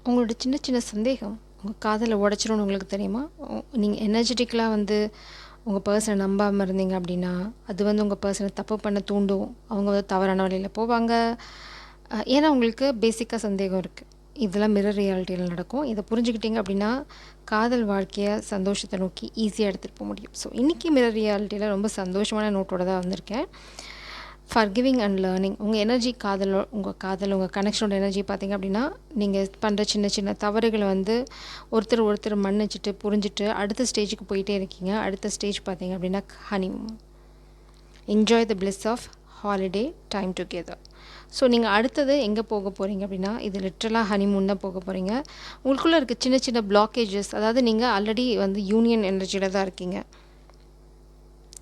உங்களோட சின்ன சின்ன சந்தேகம் உங்கள் காதலை உடச்சிரும்னு உங்களுக்கு தெரியுமா? நீங்கள் எனர்ஜெட்டிக்கலாக வந்து உங்கள் பர்சனை நம்பாமல் இருந்தீங்க அப்படின்னா, அது வந்து உங்கள் பர்சனை தப்பு பண்ண தூண்டும். அவங்க வந்து தவறான வழியில் போவாங்க. ஏன்னா உங்களுக்கு பேசிக்காக சந்தேகம் இருக்குது. இதெல்லாம் மிரர் ரியாலிட்டியில் நடக்கும். இதை புரிஞ்சுக்கிட்டீங்க அப்படின்னா, காதல் வாழ்க்கையை சந்தோஷத்தை நோக்கி ஈஸியாக எடுத்துகிட்டு போக முடியும். ஸோ இன்றைக்கி மிரர் ரியாலிட்டியில் ரொம்ப சந்தோஷமான நோட்டோடு தான் வந்திருக்கேன். Forgiving and learning. உங்கள் எனர்ஜி உங்கள் கனெக்ஷனோட எனர்ஜி பார்த்திங்க அப்படின்னா, நீங்கள் பண்ணுற சின்ன சின்ன தவறுகளை வந்து ஒருத்தர் மன்னிச்சிட்டு புரிஞ்சுட்டு அடுத்த ஸ்டேஜுக்கு போயிட்டே இருக்கீங்க. அடுத்த ஸ்டேஜ் பார்த்திங்க அப்படின்னா honeymoon. Enjoy the bliss of holiday time together. So நீங்கள் அடுத்தது எங்கே போக போகிறீங்க அப்படின்னா, இது லிட்ரலாக ஹனிமூன் தான் போக போகிறீங்க. உங்களுக்குள்ளே இருக்க சின்ன சின்ன பிளாக்கேஜஸ், அதாவது நீங்கள் ஆல்ரெடி வந்து யூனியன் எனர்ஜியில் தான் இருக்கீங்க.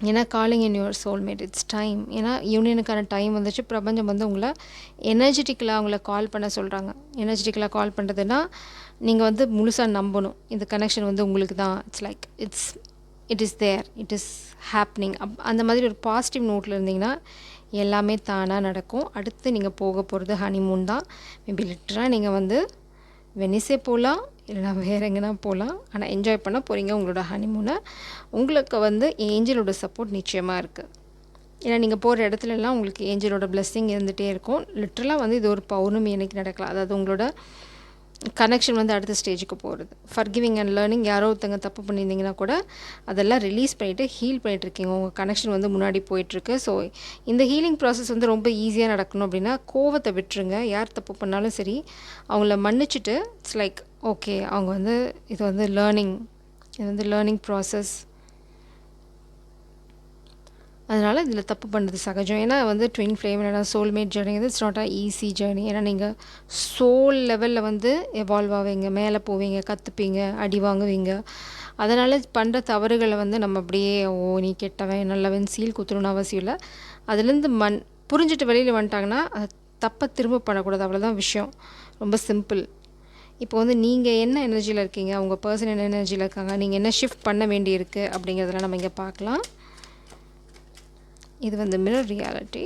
ஏன்னா calling in your soulmate, it's time. ஏன்னா யூனியனுக்கான டைம் வந்துச்சு. பிரபஞ்சம் வந்து உங்களை எனர்ஜெட்டிக்கலாக அவங்கள கால் பண்ண சொல்கிறாங்க. எனர்ஜெட்டிக்கலாக கால் பண்ணுறதுன்னா நீங்கள் வந்து முழுசாக நம்பணும். இந்த கனெக்ஷன் வந்து உங்களுக்கு தான். It is there, it is happening. அந்த மாதிரி ஒரு பாசிட்டிவ் நோட்டில் இருந்தீங்கன்னா எல்லாமே தானாக நடக்கும். அடுத்து நீங்கள் போக போகிறது ஹனிமூன் தான். மேபி லிட்டராக நீங்கள் வந்து வெனிஸே போகலாம், இல்லைனா வேறு எங்கேனா போகலாம். ஆனால் என்ஜாய் பண்ண போகிறீங்க உங்களோட ஹனிமூனை. உங்களுக்கு வந்து ஏஞ்சலோட சப்போர்ட் நிச்சயமாக இருக்குது. ஏன்னா நீங்கள் போகிற இடத்துலலாம் உங்களுக்கு ஏஞ்சலோட பிளெஸ்ஸிங் இருந்துகிட்டே இருக்கும். லிட்ரலாக வந்து இது ஒரு பௌர்ணமி அன்னைக்கு நடக்கலாம். அதாவது உங்களோட கனெக்ஷன் வந்து அடுத்த ஸ்டேஜுக்கு போகிறது. Forgiving and learning. யாரோ ஒருத்தங்க தப்பு பண்ணியிருந்தீங்கன்னா கூட அதெல்லாம் ரிலீஸ் பண்ணிவிட்டு ஹீல் பண்ணிகிட்ருக்கீங்க. உங்கள் கனெக்ஷன் வந்து முன்னாடி போயிட்டுருக்கு. ஸோ இந்த ஹீலிங் ப்ராசஸ் வந்து ரொம்ப ஈஸியாக நடக்கணும் அப்படின்னா கோவத்தை விட்டுருங்க. யார் தப்பு பண்ணாலும் சரி அவங்கள மன்னிச்சுட்டு இட்ஸ் லைக் ஓகே, அவங்க வந்து இது வந்து லேர்னிங் ப்ராசஸ். அதனால் இதில் தப்பு பண்ணுறது சகஜம். ஏன்னா வந்து ட்வின் ஃப்ளேம் இல்லைனா சோல்மேட் ஜேர்னி வந்து it's not a easy journey. ஏன்னா நீங்கள் சோல் லெவலில் வந்து எவால்வ் ஆவீங்க, மேலே போவீங்க, கற்றுப்பீங்க, அடி வாங்குவீங்க. அதனால் பண்ணுற தவறுகளை வந்து நம்ம அப்படியே நீ கெட்டவன் நல்லவன் சீல் குத்துணுன்னு அவசியம் இல்லை. அதுலேருந்து புரிஞ்சுட்டு வெளியில் வந்துட்டாங்கன்னா அது தப்பை திரும்ப பண்ணக்கூடாது. அவ்வளோதான் விஷயம். ரொம்ப சிம்பிள். இப்போ வந்து நீங்கள் என்ன எனர்ஜியில் இருக்கீங்க, உங்கள் பர்சன் என்ன எனர்ஜியில் இருக்காங்க, நீங்கள் என்ன ஷிஃப்ட் பண்ண வேண்டியிருக்கு அப்படிங்கிறதெல்லாம் நம்ம இங்கே பார்க்கலாம். இது வந்து mirror reality.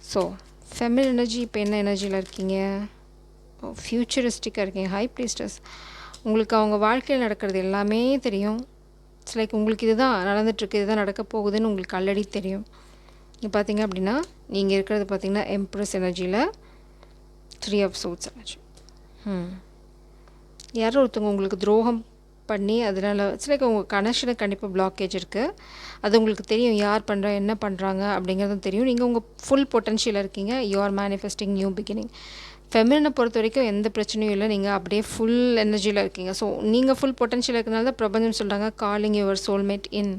So feminine energy இப்போ என்ன எனர்ஜியில் இருக்கீங்க? ஃப்யூச்சரிஸ்டிக்காக இருக்கீங்க. High priestess. உங்களுக்கு அவங்க வாழ்க்கையில் நடக்கிறது எல்லாமே தெரியும். இட்ஸ் லைக் உங்களுக்கு இதுதான் நடந்துகிட்ருக்கு, இதுதான் நடக்க போகுதுன்னு உங்களுக்கு ஆல்ரெடி தெரியும். இப்போ பார்த்தீங்க அப்படின்னா நீங்கள் இருக்கிறது பார்த்திங்கன்னா எம்ப்ரஸ் எனர்ஜியில் 3 ஆஃப் சோட்ஸ் எனர்ஜி. யாரோ ஒருத்தவங்க உங்களுக்கு துரோகம் பண்ணி அதனால் இட்ஸ் லைக் உங்கள் கனெக்ஷனுக்கு கண்டிப்பாக பிளாக்கேஜ் இருக்குது. அது உங்களுக்கு தெரியும். யார் பண்ணுறா என்ன பண்ணுறாங்க அப்படிங்கிறதும் தெரியும். நீங்கள் உங்கள் ஃபுல் பொட்டன்ஷியலில் இருக்கீங்க. You are manifesting new beginning. ஃபெமினினை பொறுத்த வரைக்கும் எந்த பிரச்சனையும் இல்லை. நீங்கள் அப்படியே ஃபுல் எனர்ஜியில் இருக்கீங்க. ஸோ நீங்கள் ஃபுல் பொட்டன்ஷியல் இருக்கிறனால தான் பிரபஞ்சம் சொல்கிறாங்க காலிங் யுவர் சோல்மேட் இன்.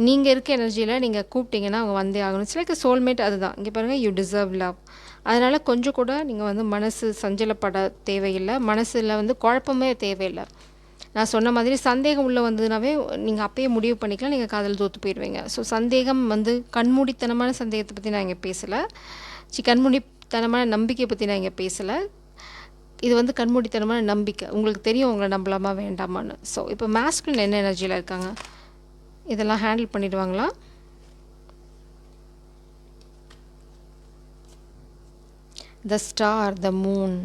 நீங்கள் இருக்க எனர்ஜியில் நீங்கள் கூப்பிட்டீங்கன்னா அவங்க வந்தே ஆகணும். It's like soulmate. அதுதான் இங்கே பாருங்கள், யூ டிசர்வ் லவ். அதனால் கொஞ்சம் கூட நீங்கள் வந்து மனசு சஞ்சலப்பட தேவையில்லை. மனசில் வந்து குழப்பமே தேவையில்லை. நான் சொன்ன மாதிரி சந்தேகம் உள்ளே வந்ததுனாவே நீங்கள் அப்பயே முடிவு பண்ணிக்கலாம், நீங்கள் காதல் தோற்று போயிடுவீங்க. ஸோ சந்தேகம் வந்து கண்மூடித்தனமான சந்தேகத்தை பற்றி நான் இங்கே பேசலை. கண்மூடித்தனமான நம்பிக்கையை பற்றி நான் இங்கே பேசலை. இது வந்து கண்மூடித்தனமான நம்பிக்கை. உங்களுக்கு தெரியும் உங்களை நம்பலாமா வேண்டாமான்னு. ஸோ இப்போ மாஸ்குலின் என்ன எனர்ஜியில் இருக்காங்க, இதெல்லாம் ஹேண்டில் பண்ணிடுவாங்களா? The star, the moon.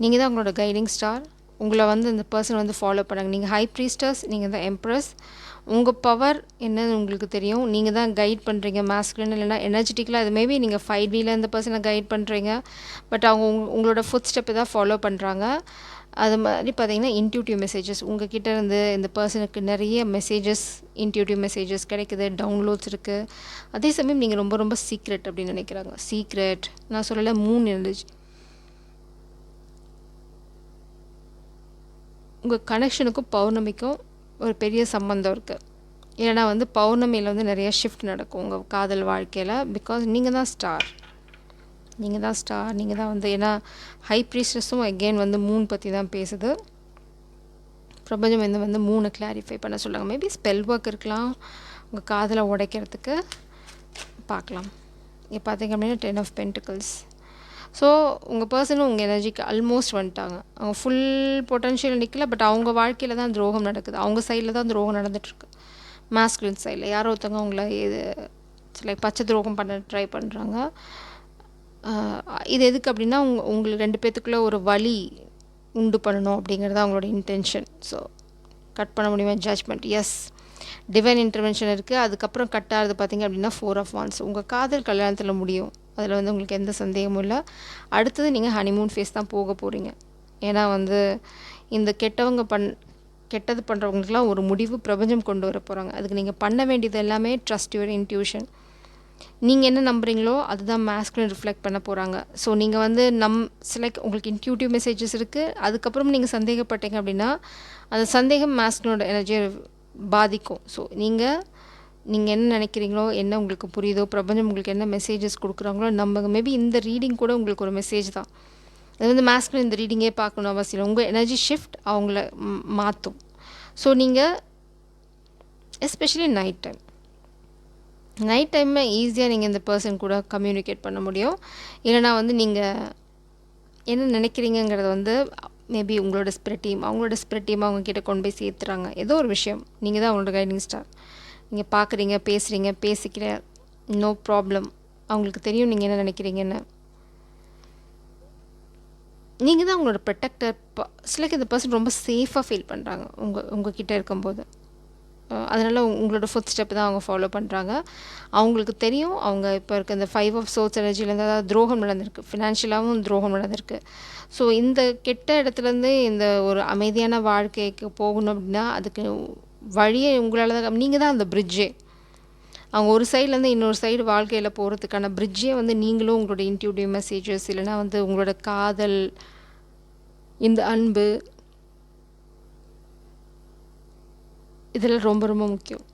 நீங்கள் தான் உங்களோட கைடிங் ஸ்டார். உங்களை வந்து இந்த பர்சன் வந்து ஃபாலோ பண்ணாங்க. நீங்கள் ஹை ப்ரீஸ்டர்ஸ், நீங்கள் தான் எம்ப்ரஸ். உங்கள் பவர் என்னன்னு உங்களுக்கு தெரியும். நீங்கள் தான் கைட் பண்ணுறீங்க. மாஸ்குலின் இல்லைனா எனர்ஜெட்டிக்கலாக அது மேபி நீங்கள் 5Dயில் இந்த பர்சனை கைட் பண்ணுறீங்க. பட் அவங்க உங்களோட ஃபுட் ஸ்டெப்பை தான் ஃபாலோ பண்ணுறாங்க. அது மாதிரி பார்த்தீங்கன்னா இன்ட்யூட்டிவ் மெசேஜஸ் உங்கள் கிட்டே இருந்து இந்த பர்சனுக்கு நிறைய மெசேஜஸ், இன்ட்யூட்டிவ் மெசேஜஸ் கிடைக்குது, டவுன்லோட்ஸ் இருக்குது. அதே சமயம் நீங்கள் ரொம்ப ரொம்ப சீக்ரெட் அப்படின்னு நினைக்கிறாங்க. சீக்ரெட் நான் சொல்லலை, மூன் எனர்ஜி. உங்கள் கனெக்ஷனுக்கும் பௌர்ணமிக்கும் ஒரு பெரிய சம்மந்தம் இருக்குது. ஏன்னா வந்து பௌர்ணமியில் வந்து நிறைய ஷிஃப்ட் நடக்கும் உங்கள் காதல் வாழ்க்கையில். பிகாஸ் நீங்கள் தான் ஸ்டார். நீங்கள் தான் வந்து, ஏன்னா ஹை ப்ரீஸ்டஸும் அகெயின் வந்து மூன் பற்றி தான் பேசுது. பிரபஞ்சம் வந்து மூணை கிளாரிஃபை பண்ண சொல்லுவாங்க. மேபி ஸ்பெல் ஒர்க் இருக்கலாம் உங்கள் காதலை உடைக்கிறதுக்கு. பார்க்கலாம். இப்போ பார்த்திங்க அப்படின்னா 10 ஆஃப் பென்டிகல்ஸ். ஸோ உங்கள் பர்சனும் உங்கள் எனர்ஜிக்கு ஆல்மோஸ்ட் வந்துட்டாங்க. அவங்க ஃபுல் பொட்டன்ஷியல் நிற்கல. பட் அவங்க வாழ்க்கையில் தான் துரோகம் நடக்குது. அவங்க சைடில் தான் துரோகம் நடந்துகிட்ருக்கு. மாஸ்குலின் சைடில் யாரோ ஒருத்தவங்க அவங்கள லைக் பச்சை துரோகம் பண்ண ட்ரை பண்ணுறாங்க. இது எதுக்கு அப்படின்னா உங்களுக்கு 2 பேத்துக்குள்ள ஒரு வலி உண்டு பண்ணணும் அப்படிங்கிறது அவங்களோட இன்டென்ஷன். ஸோ கட் பண்ண முடியுமா ஜட்ஜ்மெண்ட்? எஸ், டிவைன் இன்டர்வென்ஷன் இருக்குது. அதுக்கப்புறம் கட் ஆகிறது பார்த்திங்க அப்படின்னா 4 ஆஃப் வான்ஸ். உங்கள் காதல் கல்யாணத்தில் முடியும், அதில் வந்து உங்களுக்கு எந்த சந்தேகமும் இல்லை. அடுத்தது நீங்கள் ஹனிமூன் ஃபேஸ் தான் போக போகிறீங்க. ஏன்னா வந்து இந்த கெட்டது பண்ணுறவங்களுக்குலாம் ஒரு முடிவு பிரபஞ்சம் கொண்டு வர போகிறாங்க. அதுக்கு நீங்கள் பண்ண வேண்டியது எல்லாமே ட்ரஸ்ட் யுவர் இன்ட்யூஷன். நீங்கள் என்ன நம்புறீங்களோ அதுதான் மாஸ்குலின் ரிஃப்ளெக்ட் பண்ண போகிறாங்க. ஸோ நீங்கள் வந்து உங்களுக்கு இன்ட்யூட்டிவ் மெசேஜஸ் இருக்குது. அதுக்கப்புறம் நீங்கள் சந்தேகப்பட்டீங்க அப்படின்னா அந்த சந்தேகம் மாஸ்குலினோட எனர்ஜியை பாதிக்கும். ஸோ நீங்கள் என்ன நினைக்கிறீங்களோ, என்ன உங்களுக்கு புரியுதோ, பிரபஞ்சம் உங்களுக்கு என்ன மெசேஜஸ் கொடுக்குறாங்களோ நம்புங்க. மேபி இந்த ரீடிங் கூட உங்களுக்கு ஒரு மெசேஜ் தான். அது வந்து மாஸ்குலின் இந்த ரீடிங்கே பார்க்கணும் அவசியம் இல்லை. உங்கள் எனர்ஜி ஷிஃப்ட் அவங்கள மாற்றும். ஸோ நீங்கள் எஸ்பெஷலி நைட் டைமில் ஈஸியாக நீங்கள் இந்த பர்சன் கூட கம்யூனிகேட் பண்ண முடியும். இல்லைனா வந்து நீங்கள் என்ன நினைக்கிறீங்கிறத வந்து மேபி உங்களோட ஸ்பிரிட் டீம் அவங்களோட ஸ்பிரிட் டீம் அவங்கக்கிட்ட கொண்டு போய் சேர்த்துறாங்க. ஏதோ ஒரு விஷயம், நீங்கள் தான் அவங்களோட கைடிங் ஸ்டார். நீங்கள் பார்க்குறீங்க, பேசிக்கிற, நோ ப்ராப்ளம். அவங்களுக்கு தெரியும் நீங்கள் என்ன நினைக்கிறீங்கன்னு. நீங்கள் தான் அவங்களோட ப்ரொடெக்டர். சிலக்கு இந்த பர்சன் ரொம்ப சேஃபாக ஃபீல் பண்ணுறாங்க உங்ககிட்ட இருக்கும்போது. அதனால் உங்களோட ஃபுட் ஸ்டெப் தான் அவங்க ஃபாலோ பண்ணுறாங்க. அவங்களுக்கு தெரியும் அவங்க இப்போ இருக்க இந்த 5 ஆஃப் சோர்ஸ் எனர்ஜிலேருந்து அதாவது துரோகம் நடந்திருக்கு, ஃபினான்ஷியலாகவும் துரோகம் நடந்திருக்கு. ஸோ இந்த கெட்ட இடத்துலேருந்து இந்த ஒரு அமைதியான வாழ்க்கைக்கு போகணும் அப்படின்னா அதுக்கு வழியே உங்களால் தான். நீங்கள் தான் அந்த பிரிட்ஜே. அவங்க ஒரு சைட்லேருந்து இன்னொரு சைடு வாழ்க்கையில் போகிறதுக்கான பிரிட்ஜே வந்து நீங்களும் உங்களோட இன்ட்யூட்டிவ் மெசேஜஸ் இல்லைனா வந்து உங்களோட காதல், இந்த அன்பு, இதெல்லாம் ரொம்ப ரொம்ப முக்கியம்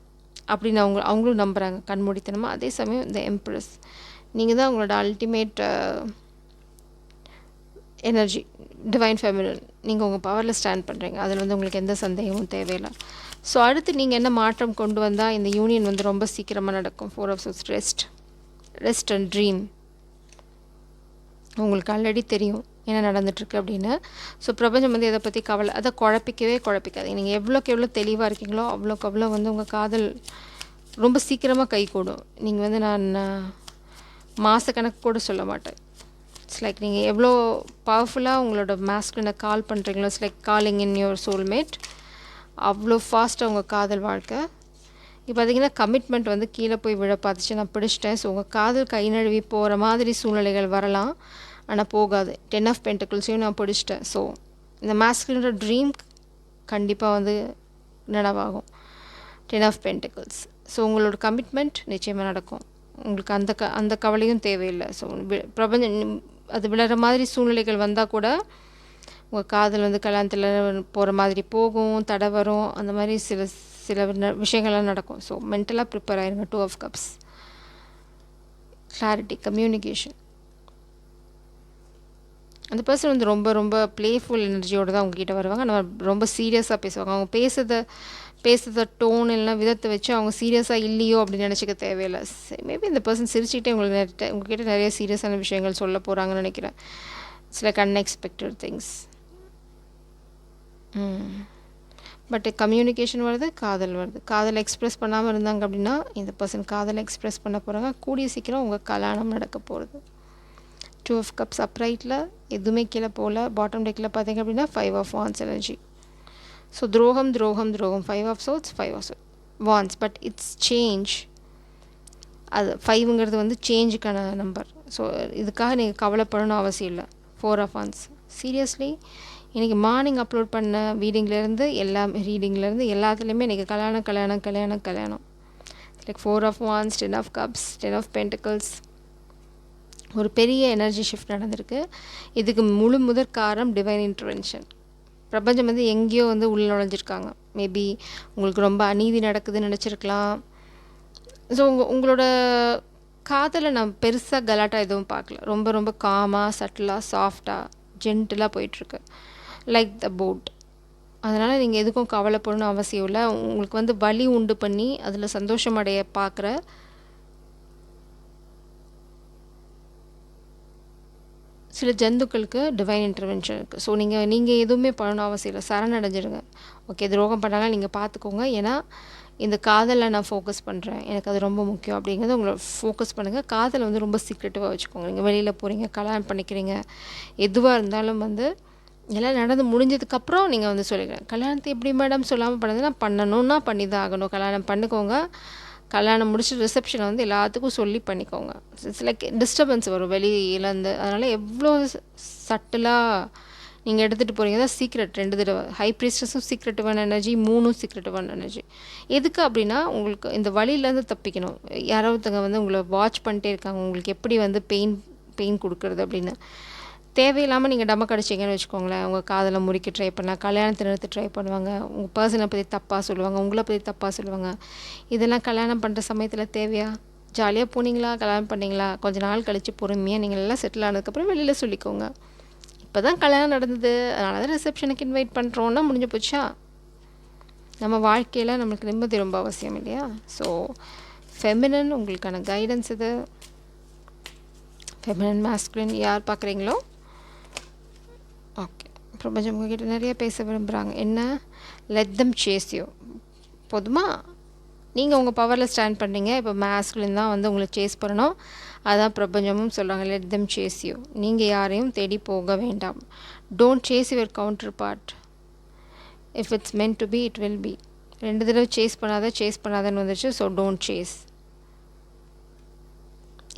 அப்படின்னு அவங்களும் நம்புகிறாங்க கண்மூடித்தனமாக. அதே சமயம் இந்த எம்ப்ரஸ், நீங்கள் தான் உங்களோட அல்டிமேட் எனர்ஜி, டிவைன் ஃபெமினின். நீங்கள் உங்கள் பவரில் ஸ்டாண்ட் பண்ணுறீங்க. அதில் வந்து உங்களுக்கு எந்த சந்தேகமும் தேவையில்லை. ஸோ அடுத்து நீங்கள் என்ன மாற்றம் கொண்டு வந்தால் இந்த யூனியன் வந்து ரொம்ப சீக்கிரமாக நடக்கும்? 4 of swords, rest and dream. உங்களுக்கு ஆல்ரெடி தெரியும் என்ன நடந்துட்டுருக்கு அப்படின்னு. ஸோ பிரபஞ்சம் வந்து இதை பற்றி அதை குழப்பிக்காது. நீங்கள் எவ்வளோக்கு எவ்வளோ தெளிவாக இருக்கீங்களோ அவ்வளோக்கு அவ்வளோ வந்து உங்கள் காதல் ரொம்ப சீக்கிரமாக கைகூடும். நீங்கள் வந்து நான் மாதக்கணக்கு கூட சொல்ல மாட்டேன். இட்ஸ் லைக் நீங்கள் எவ்வளோ பவர்ஃபுல்லாக உங்களோட மாஸ்குலினை கால் பண்ணுறீங்களோ, it's like calling in your soulmate. அவ்வளோ ஃபாஸ்ட்டாக உங்கள் காதல் வாழ்க்கை. இப்போ பார்த்திங்கன்னா கமிட்மெண்ட் வந்து கீழே போய் விழ பார்த்துச்சு, நான் பிடிச்சிட்டேன். ஸோ உங்கள் காதல் கை நழுவி போகிற மாதிரி சூழ்நிலைகள் வரலாம், ஆனால் போகாது. 10 ஆஃப் பென்டக்கிள்ஸையும் நான் பிடிச்சிட்டேன். ஸோ இந்த மாஸ்குலினோட ட்ரீம் கண்டிப்பாக வந்து நனவாகும். 10 ஆஃப் பென்டக்கிள்ஸ். ஸோ உங்களோட கமிட்மெண்ட் நிச்சயமாக நடக்கும். உங்களுக்கு அந்த கவலையும் தேவையில்லை. ஸோ பிரபஞ்சம் அது விளையாடுற மாதிரி சூழ்நிலைகள் வந்தால் கூட உங்கள் காதல் வந்து கல்யாணத்தில் போகிற மாதிரி போகும், தடை வரும், அந்த மாதிரி சில விஷயங்கள்லாம் நடக்கும். ஸோ மென்டலாக ப்ரிப்பேர் ஆயிருங்க. 2 ஆஃப் கப்ஸ், கிளாரிட்டி, கம்யூனிகேஷன். அந்த பர்சன் வந்து ரொம்ப ரொம்ப ப்ளேஃபுல் எனர்ஜியோடு தான் உங்ககிட்ட வருவாங்க. நம்ம ரொம்ப சீரியஸாக பேசுவாங்க. அவங்க பேசுகிறத டோன் இல்லைனா விதத்தை வச்சு அவங்க சீரியஸாக இல்லையோ அப்படின்னு நினச்சிக்க தேவையில்லை. மேபி இந்த பர்சன் சிரிச்சுக்கிட்டே உங்ககிட்ட நிறைய சீரியஸான விஷயங்கள் சொல்ல போகிறாங்கன்னு நினைக்கிறேன். It's like unexpected things. But communication வருது, காதல் எக்ஸ்ப்ரெஸ் பண்ணாமல் இருந்தாங்க அப்படின்னா இந்த பர்சன் காதலை எக்ஸ்ப்ரெஸ் பண்ண போகிறாங்க. கூடிய சீக்கிரம் உங்கள் கல்யாணம் நடக்க போகிறது. 2 ஆஃப் கப்ஸ் அப்ரைட்டில் எதுவுமே கீழே போகல. பாட்டம் டெக்கில் பார்த்தீங்க அப்படின்னா 5 ஆஃப் வான்ஸ் எனர்ஜி. ஸோ துரோகம் 5 of swords, 5 of wands. But it's change. அது 5ங்கிறது வந்து சேஞ்சுக்கான நம்பர். ஸோ இதுக்காக நீங்கள் கவலைப்படணும் அவசியம் இல்லை. 4 ஆஃப் வான்ஸ். சீரியஸ்லி இன்றைக்கி மார்னிங் அப்லோட் பண்ண ரீடிங்லேருந்து எல்லாத்துலேயுமே இன்றைக்கி கல்யாணம். Like 4 of wands, 10 of cups, 10 of pentacles. ஒரு பெரிய எனர்ஜி ஷிஃப்ட் நடந்திருக்கு. இதுக்கு முதற் காரணம் டிவைன் இன்டர்வென்ஷன். பிரபஞ்சம் வந்து எங்கேயோ வந்து உள்ள நுழைஞ்சிருக்காங்க. மேபி உங்களுக்கு ரொம்ப அநீதி நடக்குதுன்னு நினச்சிருக்கலாம். ஸோ உங்களோட காதலை நான் பெருசாக கலாட்டா எதுவும் பார்க்கல. ரொம்ப ரொம்ப காமாக, சட்டிலாக, சாஃப்டாக, ஜென்டிலாக போயிட்டுருக்கு. Like the boat. அதனால் நீங்கள் எதுக்கும் கவலைப்படணும் அவசியம் இல்லை. உங்களுக்கு வந்து வலி உண்டு பண்ணி அதில் சந்தோஷம் அடைய பார்க்குற சில ஜந்துக்களுக்கு டிவைன் இன்டர்வென்ஷன் இருக்குது. ஸோ நீங்கள் எதுவுமே பண்ணணும் அவசியம் இல்லை. சரணடைஞ்சிடுங்க. ஓகே, துரோகம் பண்ணாலும் நீங்கள் பார்த்துக்கோங்க. ஏன்னா இந்த காதலில் நான் ஃபோக்கஸ் பண்ணுறேன், எனக்கு அது ரொம்ப முக்கியம் அப்படிங்கிறத உங்களை ஃபோக்கஸ் பண்ணுங்கள். காதலை வந்து ரொம்ப சீக்ரெட்டிவாக வச்சுக்கோங்க. நீங்கள் வெளியில் போகிறீங்க, கல்யாணம் பண்ணிக்கிறீங்க, எதுவாக இருந்தாலும் வந்து எல்லாம் நடந்து முடிஞ்சதுக்கப்புறம் நீங்கள் வந்து சொல்லிடுங்க. கல்யாணத்தை எப்படி மேடம் சொல்லாமல் பண்ணதுன்னா, பண்ணணுன்னா பண்ணி தான் ஆகணும். கல்யாணம் பண்ணிக்கோங்க. கல்யாணம் முடிச்சு ரிசப்ஷனை வந்து எல்லாத்துக்கும் சொல்லி பண்ணிக்கோங்க. இட்ஸ் லைக் டிஸ்டர்பன்ஸ் வரும் வெளியிலேருந்து. அதனால் எவ்வளோ சட்டிலாக நீங்கள் எடுத்துகிட்டு போகிறீங்க தான் சீக்ரெட். 2 தடவை ஹை ப்ரீஸ்டஸும் சீக்ரெட்டிவான எனர்ஜி, 3ம் சீக்ரெட்டிவான எனர்ஜி. எதுக்கு அப்படின்னா உங்களுக்கு இந்த வழியிலேருந்து தப்பிக்கணும். யாரோ ஒருத்தங்க வந்து உங்களை வாட்ச் பண்ணிட்டே இருக்காங்க, உங்களுக்கு எப்படி வந்து பெயின் கொடுக்குறது அப்படின்னு. தேவையில்லாமல் நீங்கள் டமக்கு அடிச்சிங்கன்னு வச்சுக்கோங்களேன், உங்கள் காதலை முறிக்க ட்ரை பண்ணால், கல்யாணத்தை நிறுத்த ட்ரை பண்ணுவாங்க, உங்கள் பர்சனை பற்றி தப்பாக சொல்லுவாங்க, உங்களை பற்றி தப்பாக சொல்லுவாங்க. இதெல்லாம் கல்யாணம் பண்ணுற சமயத்தில் தேவையா? ஜாலியாக போனீங்களா, கல்யாணம் பண்ணிங்களா, கொஞ்சம் நாள் கழித்து பொறுமையாக நீங்கள் எல்லாம் செட்டில் ஆனதுக்கப்புறம் வெளியில் சொல்லிக்கோங்க. இப்போ தான் கல்யாணம் நடந்தது, அதனால தான் ரிசப்ஷனுக்கு இன்வைட் பண்ணுறோன்னா முடிஞ்சு போச்சா? நம்ம வாழ்க்கையில் நம்மளுக்கு நிம்மதி ரொம்ப அவசியம் இல்லையா? ஸோ ஃபெமினன் உங்களுக்கான கைடன்ஸ் இது. ஃபெமினன் மாஸ்குலின் யார் பார்க்குறீங்களோ ஓகே. பிரபஞ்சம் உங்ககிட்ட நிறைய பேச விரும்புகிறாங்க. என்ன? Let them chase you. போதுமா? நீங்கள் உங்கள் பவரில் ஸ்டாண்ட் பண்ணுறீங்க. இப்போ மாஸ்குலின் தான் வந்து உங்களை சேஸ் பண்ணணும். அதான் பிரபஞ்சமும் சொல்கிறாங்க, லெட் தம் சேஸ் யூ. நீங்கள் யாரையும் தேடி போக வேண்டாம். Don't chase your counterpart. If it's meant to be it will be. 2 தடவை சேஸ் பண்ணாதன்னு வந்துச்சு. So don't chase.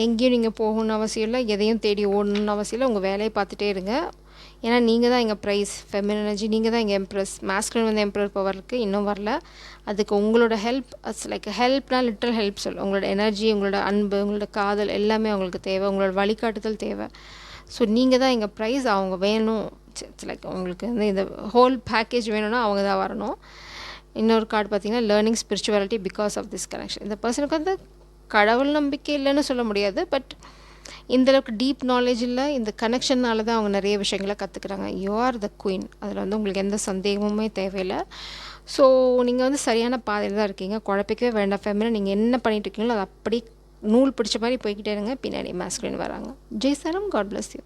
எங்கேயும் நீங்கள் போகணுன்னு அவசியம் இல்லை, எதையும் தேடி ஓடணுன்னு அவசியம் இல்லை. உங்கள் வேலையை பார்த்துட்டே இருங்க. ஏன்னா நீங்கள் தான் எங்கள் ப்ரைஸ். ஃபெமினன் எனர்ஜி நீங்கள் தான் எங்கள் எம்ப்ரஸ். மாஸ்குலின் வந்து எம்ப்ரர் பவருக்கு இன்னும் வரல. அதுக்கு உங்களோட ஹெல்ப், அட்ஸ் லைக் ஹெல்ப்னா லிட்டரல் ஹெல்ப் சொல்லும். உங்களோட எனர்ஜி, உங்களோட அன்பு, உங்களோட காதல் எல்லாமே அவங்களுக்கு தேவை. உங்களோட வழிகாட்டுதல் தேவை. ஸோ நீங்கள் தான் எங்கள் ப்ரைஸ். அவங்க வேணும். இட்ஸ் லைக் உங்களுக்கு வந்து இந்த ஹோல் பேக்கேஜ் வேணும்னா அவங்க தான் வரணும். இன்னொரு கார்டு பார்த்தீங்கன்னா, learning spirituality because of this connection. இந்த பர்சனுக்கு வந்து கடவுள் நம்பிக்கை இல்லைன்னு சொல்ல முடியாது, பட் இந்தளவுக்கு டீப் நாலேஜ் இல்லை. இந்த கனெக்ஷனால் தான் அவங்க நிறைய விஷயங்களை கற்றுக்குறாங்க. You are the queen. அதில் வந்து உங்களுக்கு எந்த சந்தேகமுமே தேவையில்லை. ஸோ நீங்கள் வந்து சரியான பாதையில் தான் இருக்கீங்க. குழப்பிக்கவே வேண்டாம். ஃபெமினன் நீங்கள் என்ன பண்ணிட்டு இருக்கீங்களோ அது அப்படி நூல் பிடிச்ச மாதிரி போய்கிட்டே இருங்க. பின்னாடி மாஸ்குலின் வராங்க. ஜெய் சரம். God bless you.